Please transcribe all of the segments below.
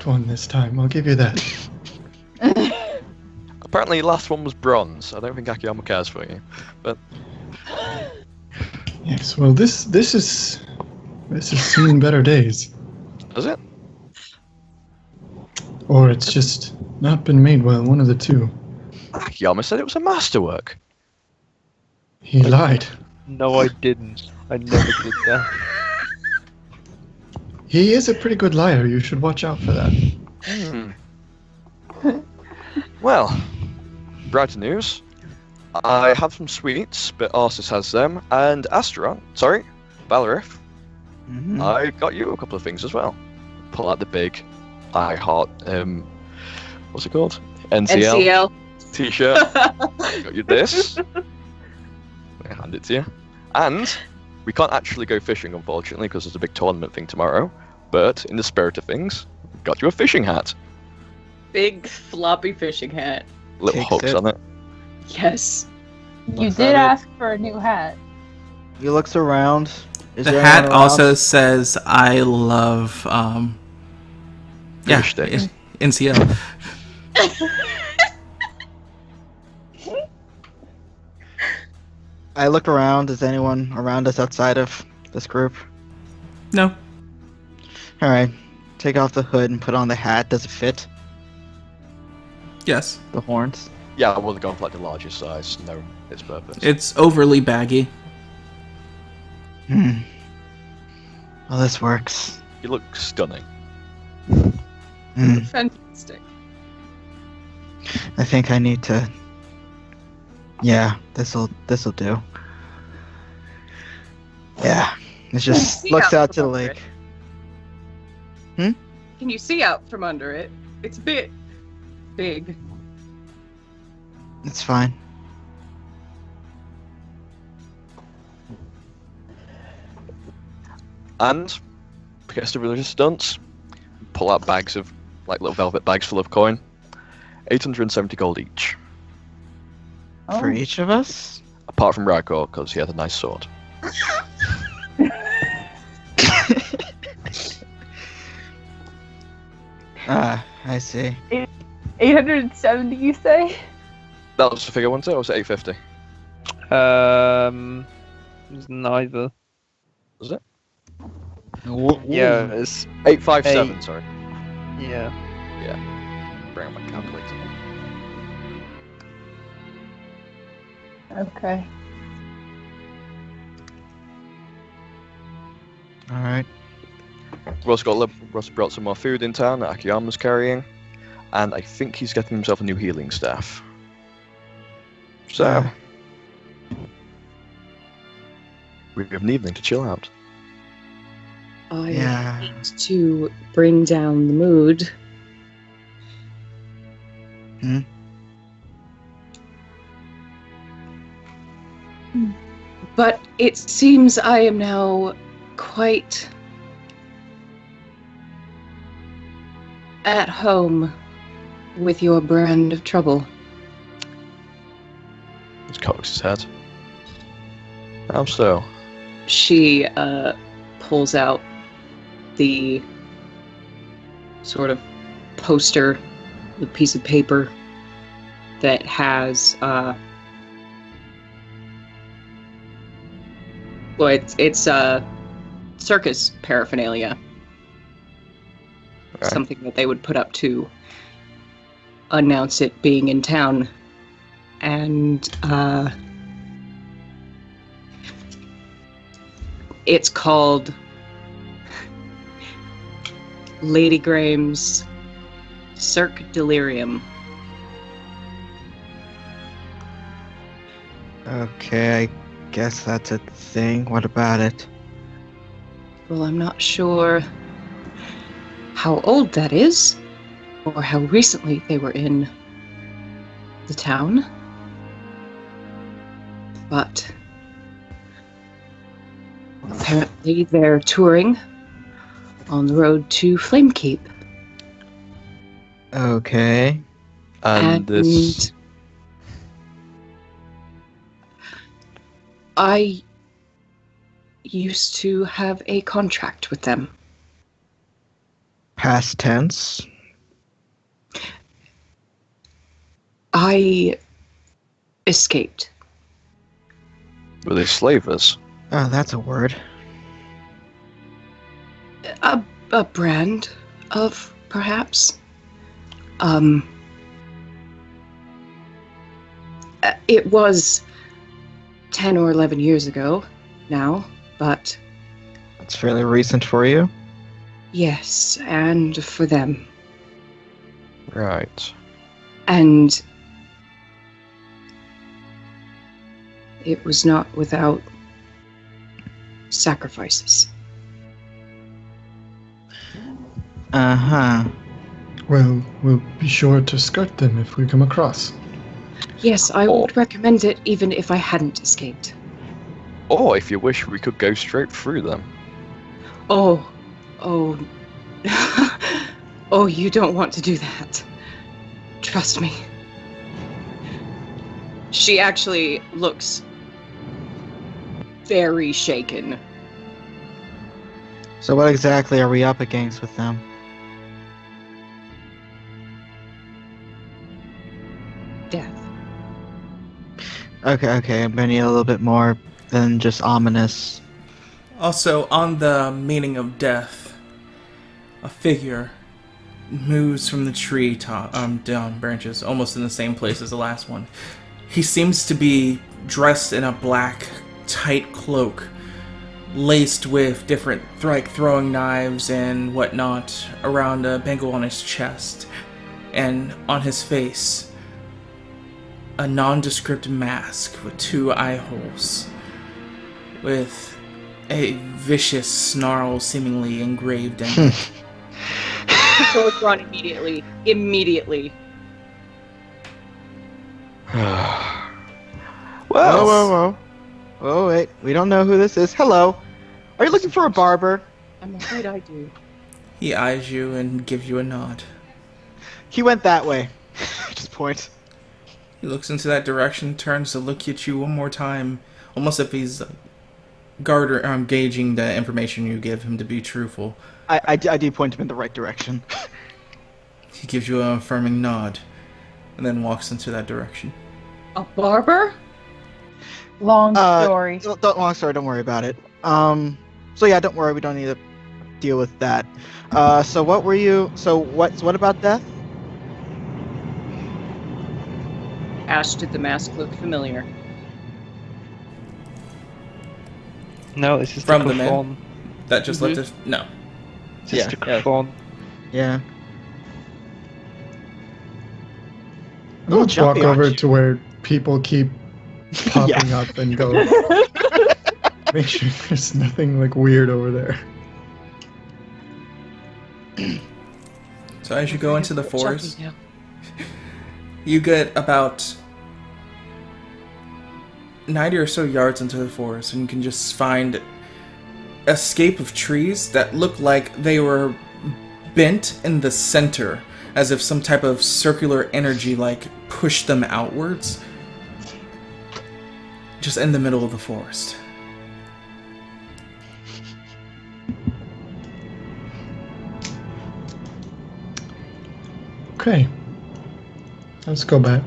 perfect one this time, I'll give you that. Apparently, the last one was bronze. I don't think Akiyama cares for you, but Yes, well, this has seen better days. does it? Or it's just not been made well, one of the two. Akiyama said it was a masterwork. He lied. No, I didn't. I never did that. He is a pretty good liar, you should watch out for that. Well, brighter news. I have some sweets, but Arceus has them, and Balarif, I got you a couple of things as well. Pull out the big I Heart, what's it called? NCL t-shirt. Got you this. I hand it to you. And we can't actually go fishing, unfortunately, because there's a big tournament thing tomorrow. But in the spirit of things, got you a fishing hat. Big floppy fishing hat. Little hooks on it. Yes. You did ask for a new hat. He looks around. Is The there hat anyone around? also says, "I love." Fish sticks. NCL. I look around. Is anyone around us outside of this group? No. Alright. Take off the hood and put on the hat. Does it fit Yes. the horns? Yeah, I would have gone for like the largest size. No, its purpose. It's overly baggy. Well, this works. You look stunning. Fantastic. I think I need to. Yeah, this'll do. Yeah, it just see looks out out to the from under lake. Can you see out from under it? It's a bit big. It's fine. And, because the religious stunts, pull out bags of, like little velvet bags full of coin. 870 gold each. For each of us? Apart from Raikor, because he had a nice sword. I see. 870, you say? That was the figure, wasn't it? Or was it 850? It's neither. Was it? Yeah, it's 857, sorry. yeah. Bring up my calculator. Okay. Alright. We also brought some more food in town that Akiyama's carrying. And I think he's getting himself a new healing staff. So, we have an evening to chill out. I Yeah. need to bring down the mood. But it seems I am now quite at home with your brand of trouble. He cocks his head. How so? She pulls out the sort of poster, the piece of paper that has it's circus paraphernalia. Right. Something that they would put up to announce it being in town. And it's called Lady Graham's Cirque Delirium. Okay, I guess that's a thing. What about it? Well, I'm not sure how old that is, or how recently they were in the town. But apparently they're touring on the road to Flamekeep. Okay. And this... I used to have a contract with them. Past tense. I escaped. Were they slavers? Oh, that's a word. A brand of, perhaps. It was 10 or 11 years ago now, but That's fairly recent for you. yes, and for them. Right. And it was not without sacrifices. Uh-huh. Well, we'll be sure to skirt them if we come across. Yes, I would recommend it even if I hadn't escaped. Or if you wish, we could go straight through them. Oh. Oh, you don't want to do that. Trust me. She actually looks very shaken. So what exactly are we up against with them? Death. Okay, I'm gonna need a little bit more than just ominous. Also, on the meaning of death, a figure moves from the tree top, down branches, almost in the same place as the last one. He seems to be dressed in a black, tight cloak, laced with different throwing knives and whatnot around a bangle on his chest, and on his face, a nondescript mask with 2 eye holes, with a vicious snarl seemingly engraved in it. Sword drawn immediately. Immediately. Well, Whoa. Oh, wait. We don't know who this is. Hello. Are you looking for a barber? I'm afraid I do. He eyes you and gives you a nod. He went that way. Just point. He looks into that direction, turns to look at you one more time, almost if he's gauging the information you give him to be truthful. I do point him in the right direction. He gives you an affirming nod, and then walks into that direction. A barber? Long story. Long story, don't worry about it. So yeah, don't worry, we don't need to deal with that. So what were you, what about death? Ash, did the mask look familiar? No, it's just From a the man? griffon. That just left us. No. It's just Yeah, a griffon. Yeah. I'll Little walk jumpy, over aren't you? to where people keep popping Yeah. up and go. Make sure there's nothing like weird over there. So as you go into the forest, Chucky now. you get about 90 or so yards into the forest, and you can just find a scape of trees that look like they were bent in the center, as if some type of circular energy like pushed them outwards, just in the middle of the forest. Okay. Let's go back.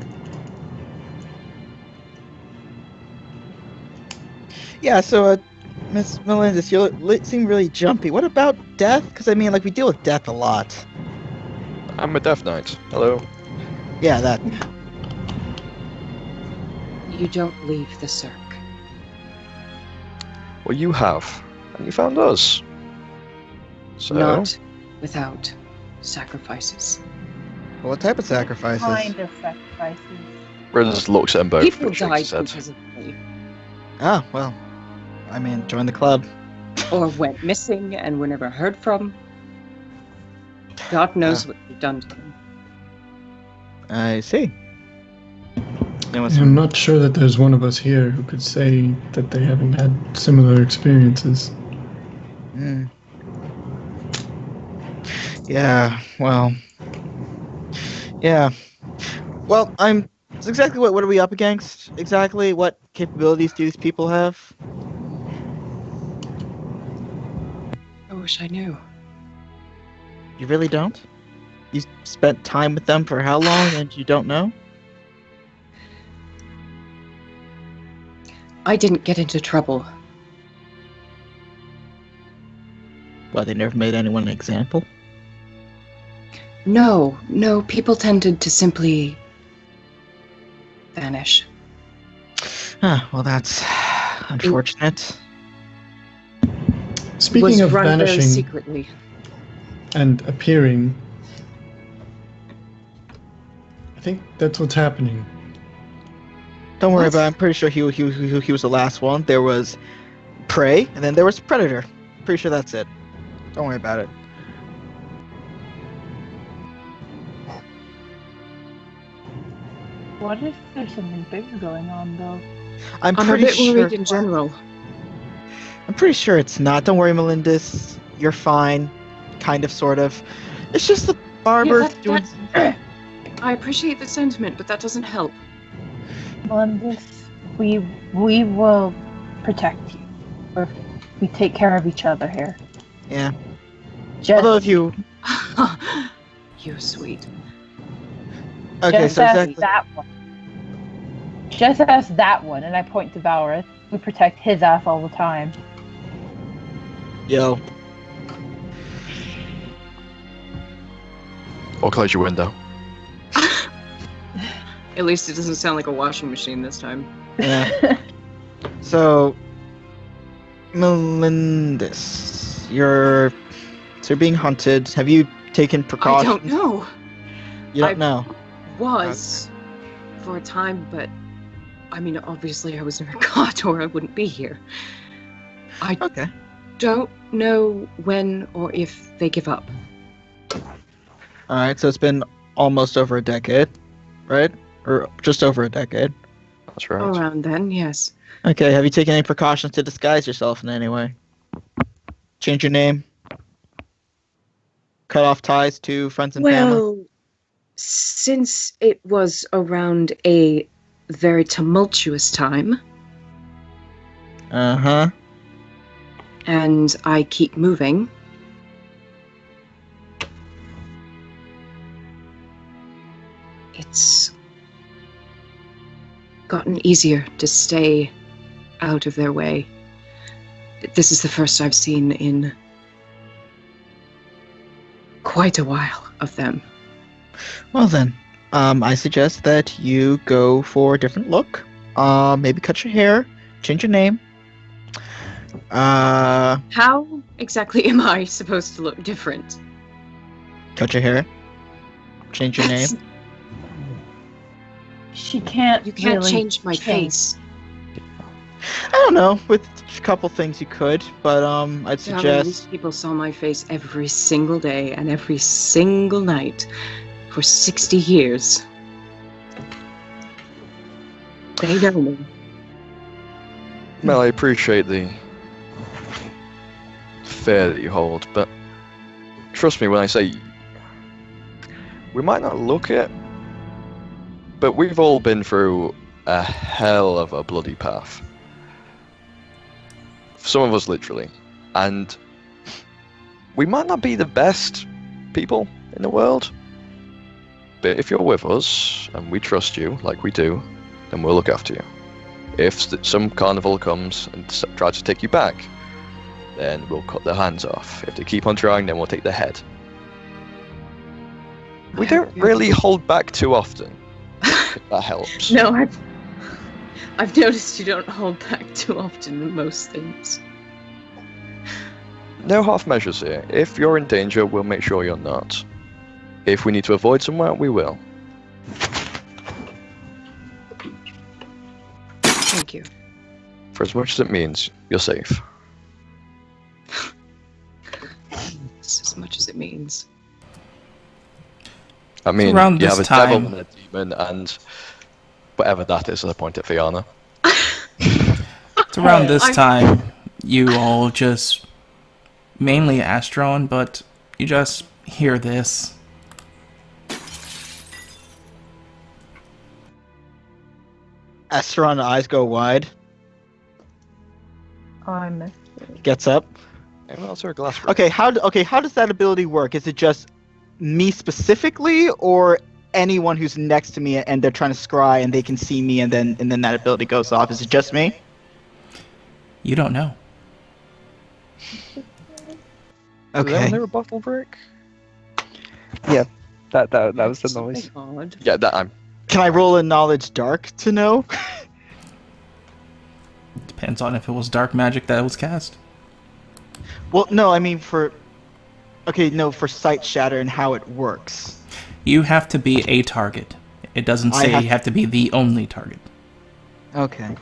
Yeah, so, Miss Melendez, you seem really jumpy. What about death? Because, I mean, like, we deal with death a lot. I'm a Death Knight. Hello. Yeah, that. You don't leave the Cirque. Well, you have. And you found us. So, Not without sacrifices. What type of sacrifices? Kind of sacrifices. Rose looks at them both. People but shakes died his head. because of me. Ah, well, I mean, join the club. Or went missing and were never heard from. God knows what you've done to them. I see. I'm not sure that there's one of us here who could say that they haven't had similar experiences. Mm. Yeah, well. Yeah. Well, it's exactly what are we up against? Exactly what capabilities do these people have? I wish I knew. You really don't? You spent time with them for how long and you don't know? I didn't get into trouble. Well, they never made anyone an example? No, people tended to simply vanish. Well, that's unfortunate. Speaking Was of run very vanishing secretly. and appearing, I think that's what's happening. Don't worry What? about it. I'm pretty sure he was the last one. There was Prey, and then there was Predator. Pretty sure that's it. Don't worry about it. What if there's something bigger going on, though? I'm I'm a pretty bit sure. worried in general. I'm pretty sure it's not. Don't worry, Melindis. You're fine. Kind of, sort of. It's just the barber Yeah, doing. I appreciate the sentiment, but that doesn't help. Melindis, we will protect you. We take care of each other here. Yeah. Just, Although if you. You're sweet. Okay, just so ask exactly. that one. Just ask that one, and I point to Valorith. We protect his ass all the time. Yo. Or close your window. At least it doesn't sound like a washing machine this time. Yeah. So. Melindis. You're being hunted. Have you taken precautions? I don't know. You don't know. Was for a time, but I mean, obviously I was never caught or I wouldn't be here. I Okay. don't know when or if they give up. Alright, so it's been almost over a decade, right? Or just over a decade. That's right. Around then, yes. Okay, have you taken any precautions to disguise yourself in any way? Change your name? Cut off ties to friends and family? Well, since it was around a very tumultuous time, Uh-huh. and I keep moving, it's gotten easier to stay out of their way. This is the first I've seen in quite a while of them. Well then, I suggest that you go for a different look. Maybe cut your hair, change your name. How exactly am I supposed to look different? Cut your hair, change your name. That's- She can't. You can't really change my face. I don't know, with a couple things you could, but I'd Darling, these suggest. people saw my face every single day and every single night for 60 years. They know me. Mel, I appreciate the fear that you hold, but trust me when I say we might not look it, but we've all been through a hell of a bloody path. Some of us literally. And we might not be the best people in the world, but if you're with us and we trust you like we do, then we'll look after you. If some carnival comes and tries to take you back, then we'll cut their hands off. If they keep on trying, then we'll take their head. We don't really hold back too often, if that helps. No, I've noticed you don't hold back too often in most things. No half measures here. If you're in danger, we'll make sure you're not. If we need to avoid somewhere, we will. Thank you. For as much as it means, you're safe. It's as much as it means. I mean, around you this have a devil time- and a demon and whatever that is, I point at Fiona. It's around this I- time you all just, mainly Astron, but you just hear this. Astron's eyes go wide, Oh, I missed it. gets up. Anyone else hear a glass break? Okay, how does that ability work? Is it just me specifically, or anyone who's next to me and they're trying to scry and they can see me and then that ability goes off? Is it just me? You don't know. Did anyone Okay. hear a bottle break? That was the noise. Odd. Yeah, that I'm. Can I roll a knowledge dark to know? Depends on if it was dark magic that was cast. Well, no, I mean for sight shatter and how it works. You have to be a target. It doesn't say you have to be the only target. Okay.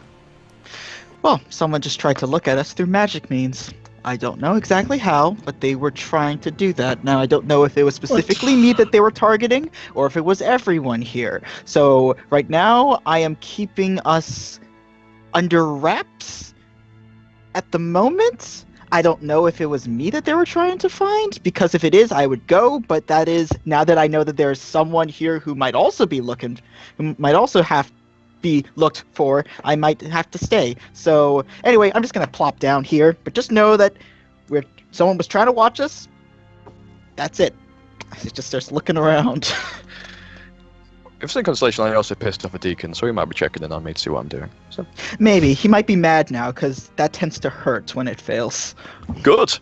Well, someone just tried to look at us through magic means. I don't know exactly how, but they were trying to do that. Now, I don't know if it was specifically me that they were targeting, or if it was everyone here. So, right now, I am keeping us under wraps at the moment. I don't know if it was me that they were trying to find, because if it is, I would go, but that is, now that I know that there's someone here who might also be looking, who might also be looked for, I might have to stay. So anyway, I'm just gonna plop down here, but just know that someone was trying to watch us. That's it. It just starts looking around. If it's in Constellation, I also pissed off a deacon, so he might be checking in on me to see what I'm doing. So Maybe he might be mad now because that tends to hurt when it fails. good.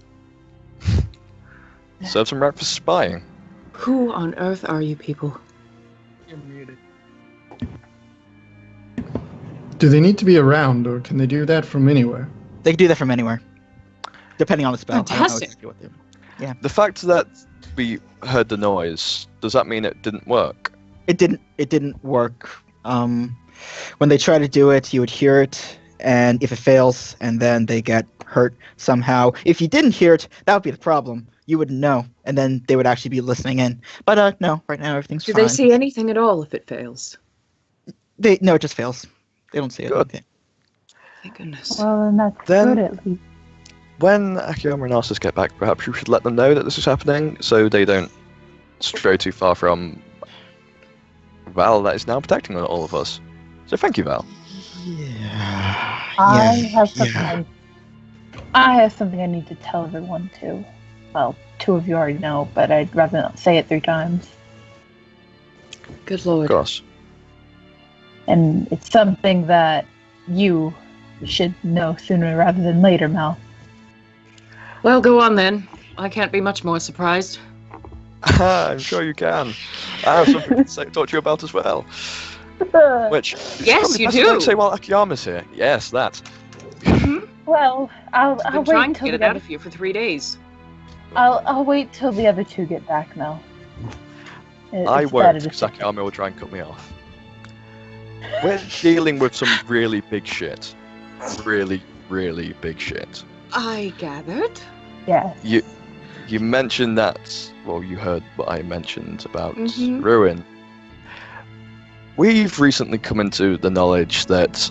Serve some right for spying. Who on earth are you people? Do they need to be around, or can they do that from anywhere? They can do that from anywhere, depending on the spell. I don't know Fantastic. exactly what they- The fact that we heard the noise, does that mean it didn't work? It didn't work. When they try to do it, you would hear it, and if it fails, and then they get hurt somehow. If you didn't hear it, that would be the problem. You wouldn't know, and then they would actually be listening in. But no, right now everything's Do fine. they see anything at all if it fails? No, it just fails. They don't see it. Good. Okay. Thank goodness. Well, then that's Then- good at least. When Akiyama and Arsus get back, perhaps you should let them know that this is happening, so they don't stray too far from Val that is now protecting all of us. So thank you, Val. Yeah. I yeah, have something. yeah. I have something I need to tell everyone too. Well, two of you already know, but I'd rather not say it 3 times. Good Of lord. course. And it's something that you should know sooner rather than later, Mal. Well, go on then. I can't be much more surprised. I'm sure you can. I have something to talk to you about as well. Which Yes, probably you best do. don't say while Akiyama's here. Yes, that. Well, I'll I've been wait trying to till get it the out other, of you for 3 days. I'll wait till the other 2 get back, Mel. I It's won't, better to because say- Akiyama will try and cut me off. We're dealing with some really big shit. Really, really big shit. I gathered. Yes. You mentioned that, well, you heard what I mentioned about Mhm. Ruin. We've recently come into the knowledge that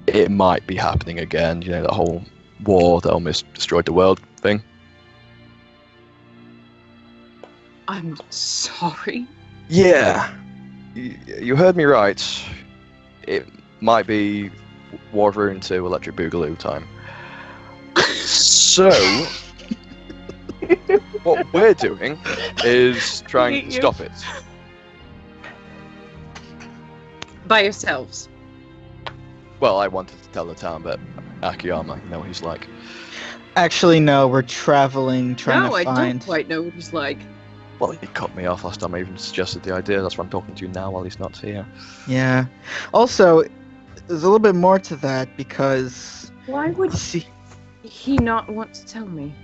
it might be happening again, you know, that whole war that almost destroyed the world thing. I'm sorry. Yeah, you heard me right. It might be War of Ruin 2 Electric Boogaloo time. So, what we're doing is trying to stop it. By yourselves. Well, I wanted to tell the town, but Akiyama, you know what he's like. Actually, no. We're traveling, trying No, to I don't find. quite know what he's like. Well, he cut me off last time I even suggested the idea. That's why I'm talking to you now while he's not here. Yeah. Also, there's a little bit more to that because. Why would See, he not want to tell me?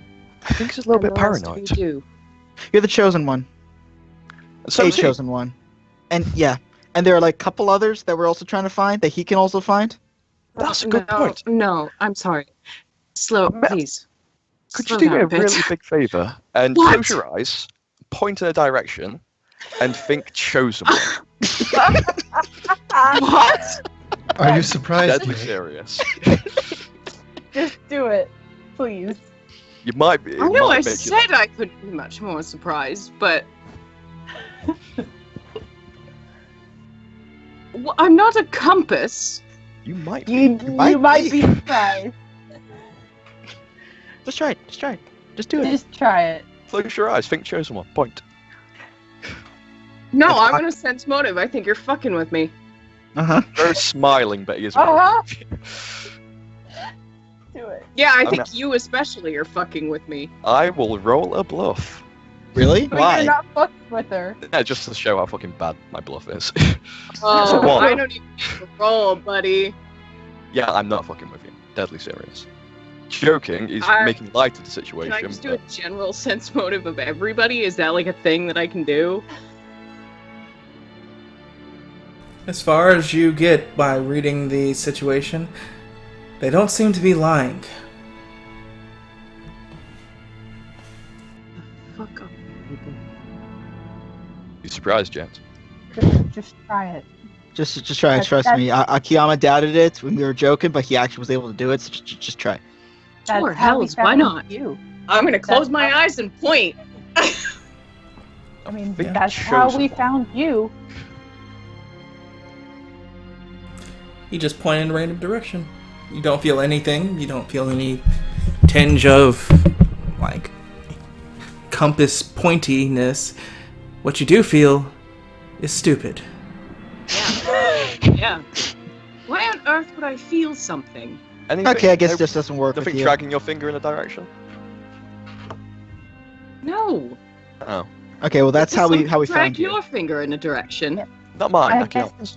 I think he's a little bit And the rest of paranoid. you do. you're the chosen one. So A is he. chosen one. And yeah. And there are like a couple others that we're also trying to find that he can also find. That's a good no, point. No, I'm sorry. Slow, Ma- please. Could Slow you do me down a bit. really big favour and What? close your eyes, point in a direction, and think chosen one? What? Are you surprised? Deadly Nick? serious. Just do it, please. You might be. it I know might I make you said I couldn't be much more surprised, but... Well, I'm not a compass. You might be. You might might be. be surprised. Just try it. Just try it. Just do it. Just try it. Close your eyes. Think chosen one. Point. No, That's I'm fine. gonna sense motive. I think you're fucking with me. Very smiling, but he is. Uh-huh. Do it. Yeah, I I'm think not- you especially are fucking with me. I will roll a bluff. Really? But Why? you're not fucking with her. Yeah, just to show how fucking bad my bluff is. Oh, What? I don't even need to roll, buddy. Yeah, I'm not fucking with you. Deadly serious. Joking is I- making light of the Can situation. I just do a but general sense motive of everybody? Is that like a thing that I can do? As far as you get by reading the situation, they don't seem to be lying. Fuck up. You surprised, James? Just try it. Just try it. That- Trust me. Akiyama doubted it when we were joking, but he actually was able to do it. So just try. That's Sure, how we hells, why found not? You. I'm gonna close That's my how- eyes and point. I mean, Think that's how chosen we one. found you. You just point in a random direction. You don't feel anything. You don't feel any tinge of, like, compass pointiness. What you do feel is stupid. Yeah. Why on earth would I feel something? Anything, Okay, I guess no- this doesn't work with Nothing you. dragging your finger in a direction? No. Oh. Okay, well that's how we Something found drag you. your finger in a direction. Yeah. Not mine, I Akiyama's.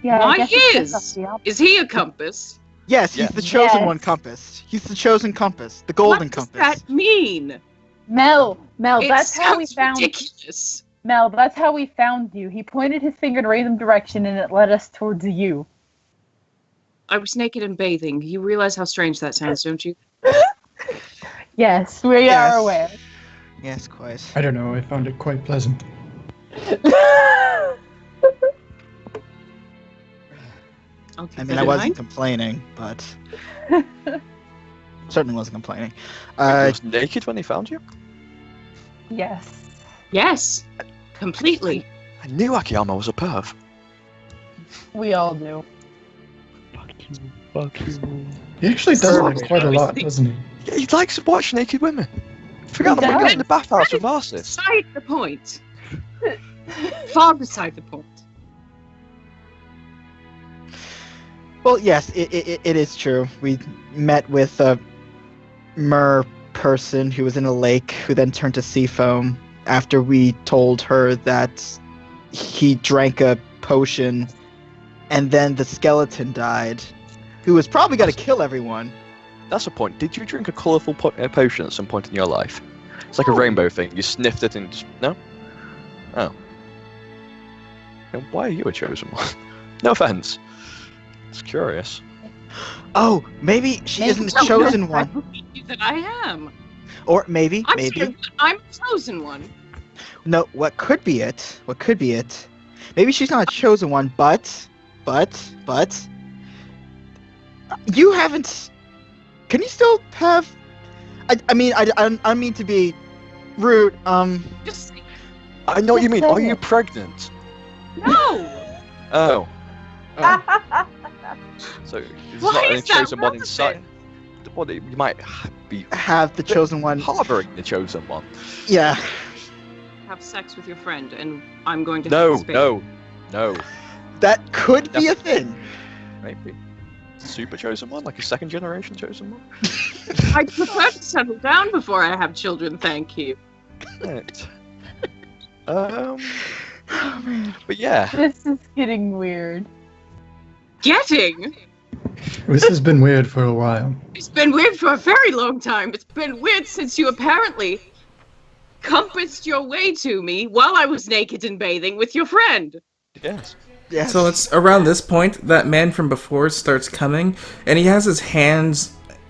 Yeah, Why I guess it's his? just up Is he a compass? Yes, he's Yes. the chosen Yes. one compass. He's the chosen compass, the golden what does compass. that mean? Mel, It that's how we sounds found ridiculous. Mel, that's how we found you. He pointed his finger in a random direction and it led us towards you. I was naked and bathing. You realize how strange that sounds, don't you? Yes, we Yes. are aware. Yes, quite. I don't know. I found it quite pleasant. I'll keep I mean, that I in wasn't mind. complaining, but certainly wasn't complaining. He was naked when he found you? Yes. Yes, completely. I knew Akiyama was a perv. We all do. He actually does that Perfect. quite a lot, doesn't he? Yeah, he likes to watch naked women. Forgot He that when he was does. in the bathhouse with That Arsis. is beside the point. Far beside the point. Well, yes, it is true. We met with a mer person who was in a lake who then turned to sea foam after we told her that he drank a potion and then the skeleton died, who was probably going to kill everyone. That's a point. Did you drink a colourful potion at some point in your life? It's like a rainbow thing. You sniffed it and just... No? Oh. Then why are you a chosen one? No offense. It's curious. Oh, maybe she Maybe isn't the so. chosen I one. believe that I am. Or maybe, I'm maybe. saying that I'm a chosen one. No, what could be it? What could be it? Maybe she's not a chosen one, but you haven't. Can you still have? I mean, I don't mean to be rude. Just say I know what you mean. Just Are say you it. pregnant? no. Oh. So, there's Why not any is that chosen one inside. relevant? Well, you might be have the chosen one. harboring the chosen one. Yeah. Have sex with your friend, and I'm going to No, take space. no. That could be a thing. Maybe. Super chosen one? Like a second generation chosen one? I prefer to settle down before I have children, thank you. Right. But yeah. This is getting weird. Getting? This has been weird for a while. It's been weird for a very long time. It's been weird since you apparently compassed your way to me while I was naked and bathing with your friend. Yes. Yes. So it's around this point that man from before starts coming, and he has his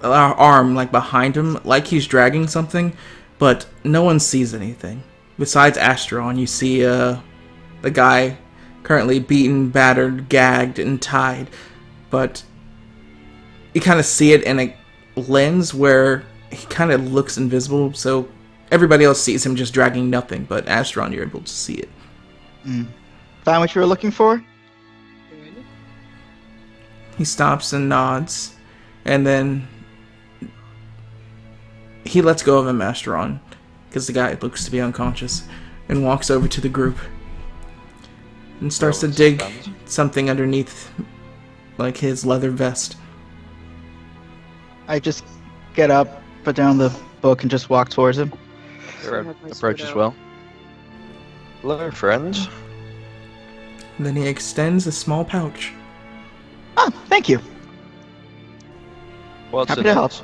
arm like behind him, like he's dragging something, but no one sees anything besides Astron. You see the guy currently beaten, battered, gagged, and tied, but you kind of see it in a lens where he kind of looks invisible. So everybody else sees him just dragging nothing, but Astron, you're able to see it. Find what you were looking for? He stops and nods, and then he lets go of him, Astron, because the guy looks to be unconscious, and walks over to the group and starts to dig something underneath, like his leather vest. I just get up, put down the book, and just walk towards him. Approach as well. Hello, friends. And then he extends a small pouch. Oh, thank you. What's Happy in to help. it?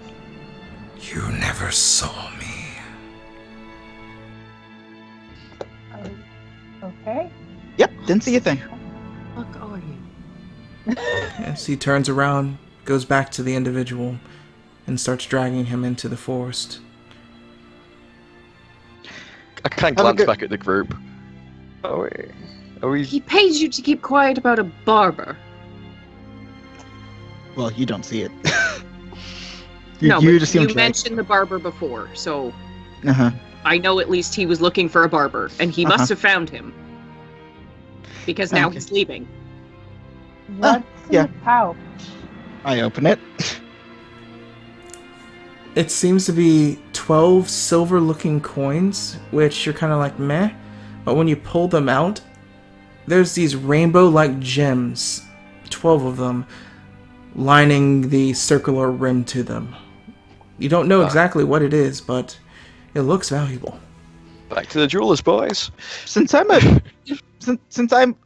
You never saw me. Okay. Yep, didn't see a thing. What the fuck are you? As he turns around, goes back to the individual, and starts dragging him into the forest. I can't glance back at the group. Are we? He pays you to keep quiet about a barber. Well, you don't see it. No, you but just see you him mentioned the barber before, so Uh-huh. I know at least he was looking for a barber, and he must have found him. Because now Okay. he's leaving. What's yeah. in the pouch? I open it. It seems to be 12 silver-looking coins, which you're kind of like, meh. But when you pull them out, there's these rainbow-like gems, 12 of them, lining the circular rim to them. You don't know exactly what it is, but it looks valuable. Back to the jewelers, boys. Since I'm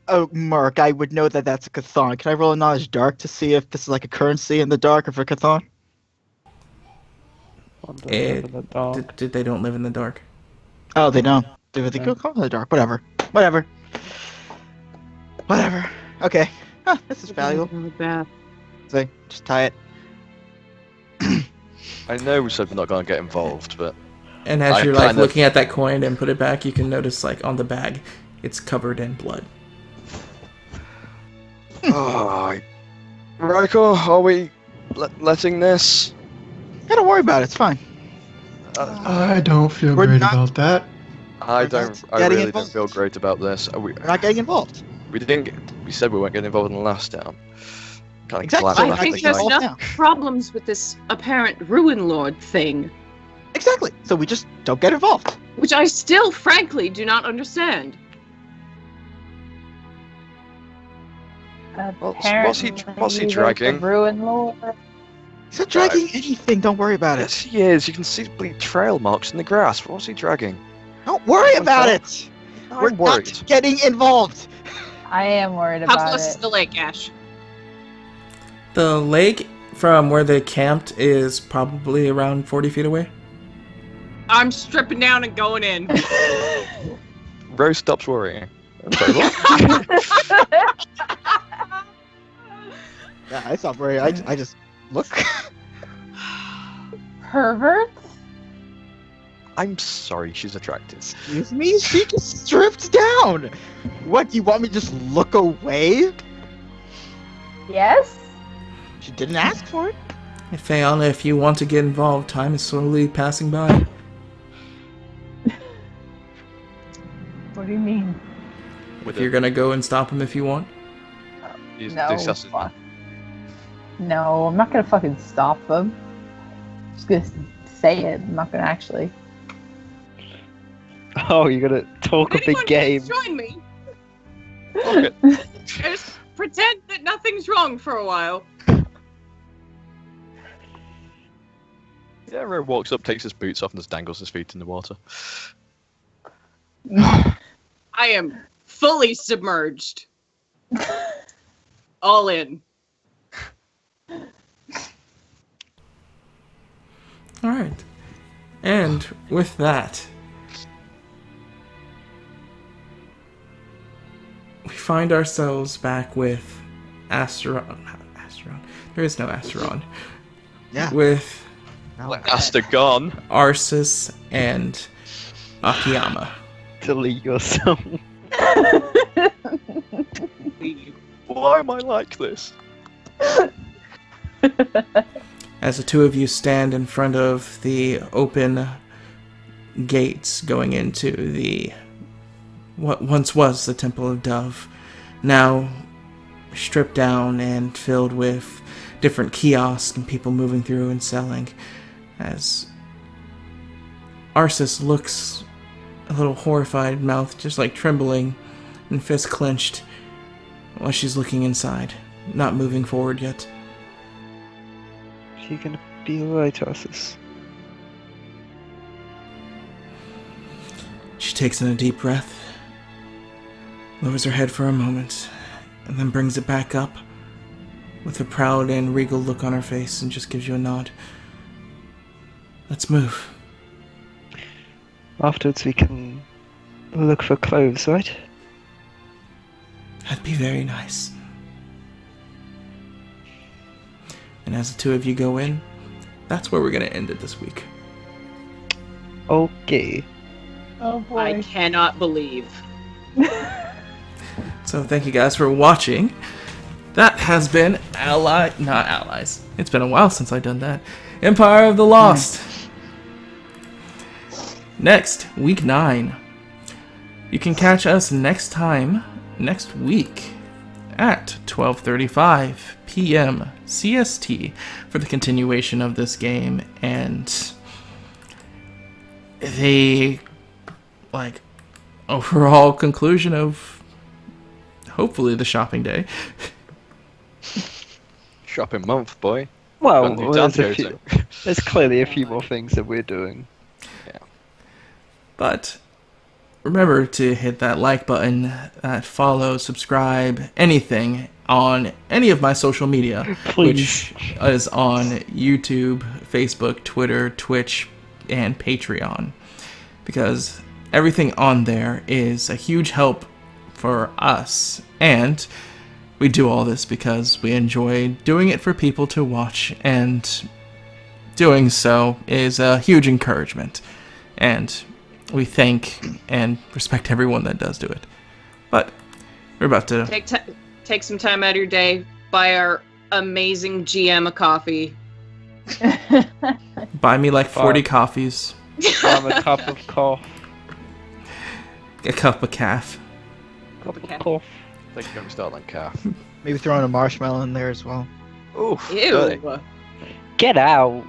a merc, I would know that that's a Chthon. Can I roll a knowledge dark to see if this is like a currency in the dark or for Chthon? Did they don't live in the dark? Oh, they don't. They go call in the dark. Whatever. Okay. Huh, this is valuable. Another bath. So just tie it. I know we said we're not going to get involved, but And as I you're like kind of- looking at that coin and put it back, you can notice like on the bag, it's covered in blood. oh, Raiko, are we letting this? Yeah, don't worry about it. It's fine. I don't feel We're great not- about that. I We're not don't. I getting really don't involved. feel great about this. We're not getting involved. We didn't. We said we weren't getting involved in the last down. Kind of Exactly. glance I back think at there's the enough- enough problems with this apparent ruin lord thing, Exactly. So we just don't get involved. which I still, frankly, do not understand. What's he Apparently, there's dragging? a ruin lord. He's not dragging anything. Don't worry about Yes, it. he is. You can see bleed trail marks in the grass. What's he dragging? Don't worry about it. I'm We're worried. not getting involved. I am worried How about close is it. the lake, Ash? The lake from where they camped is probably around 40 feet away. I'm stripping down and going in. Rose stops worrying. I'm sorry, what? Yeah, I stopped worrying. I just look. Perverts? I'm sorry, she's attractive. Excuse me? She just stripped down. What? You want me to just look away? Yes? She didn't ask for it. Fayana, if you want to get involved, time is slowly passing by. What do you mean? With If you're gonna go and stop him if you want. He's No, disgusting. fuck. No, I'm not gonna fucking stop them. I'm just gonna say it. I'm not gonna actually. Oh, you're gonna talk a big Anyone game. wants to join me? Okay. Just pretend that nothing's wrong for a while. Yeah, Ro walks up, takes his boots off, and just dangles his feet in the water. I am fully submerged. All in. Alright. And with that, we find ourselves back with Asteron. There is no Asteron. Yeah. With Asta gone. Arsis and Akiyama. Delete yourself. Why am I like this? As the two of you stand in front of the open gates going into the what once was the Temple of Dove, now stripped down and filled with different kiosks and people moving through and selling, as Arsis looks a little horrified, mouth just like trembling and fist clenched while she's looking inside, not moving forward yet. Are you gonna be alright, Arsis? She takes in a deep breath, lowers her head for a moment, and then brings it back up with a proud and regal look on her face and just gives you a nod. Let's move. Afterwards we can look for clothes, right? That'd be very nice. And as the two of you go in, that's where we're going to end it this week. Okay. Oh boy. I cannot believe. So thank you guys for watching. That has been not Allies. It's been a while since I've done that. Empire of the Lost. Next, week 9. You can catch us next week at 12:35 p.m. CST for the continuation of this game and the overall conclusion of hopefully the shopping day. Shopping month, boy. Well, Got new Dante, there's clearly a few more things that we're doing. But remember to hit that like button, that follow, subscribe, anything on any of my social media, Please. which is on YouTube, Facebook, Twitter, Twitch, and Patreon. Because everything on there is a huge help for us. And we do all this because we enjoy doing it for people to watch, and doing so is a huge encouragement. And we thank and respect everyone that does do it. But we're about to Take some time out of your day, buy our amazing GM a coffee. buy me like 40 coffees, Have a cup of coffee. a cup of calf. Cup of Okay. coffee. I think you're going to start on calf. Maybe throwing a marshmallow in there as well. Oof. Ew. dirty. Get out.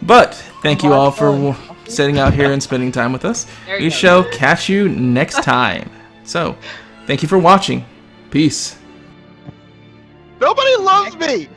But thank you all for sitting out here and spending time with us. There you We go. shall catch you next time. So, thank you for watching. Peace. Nobody loves me!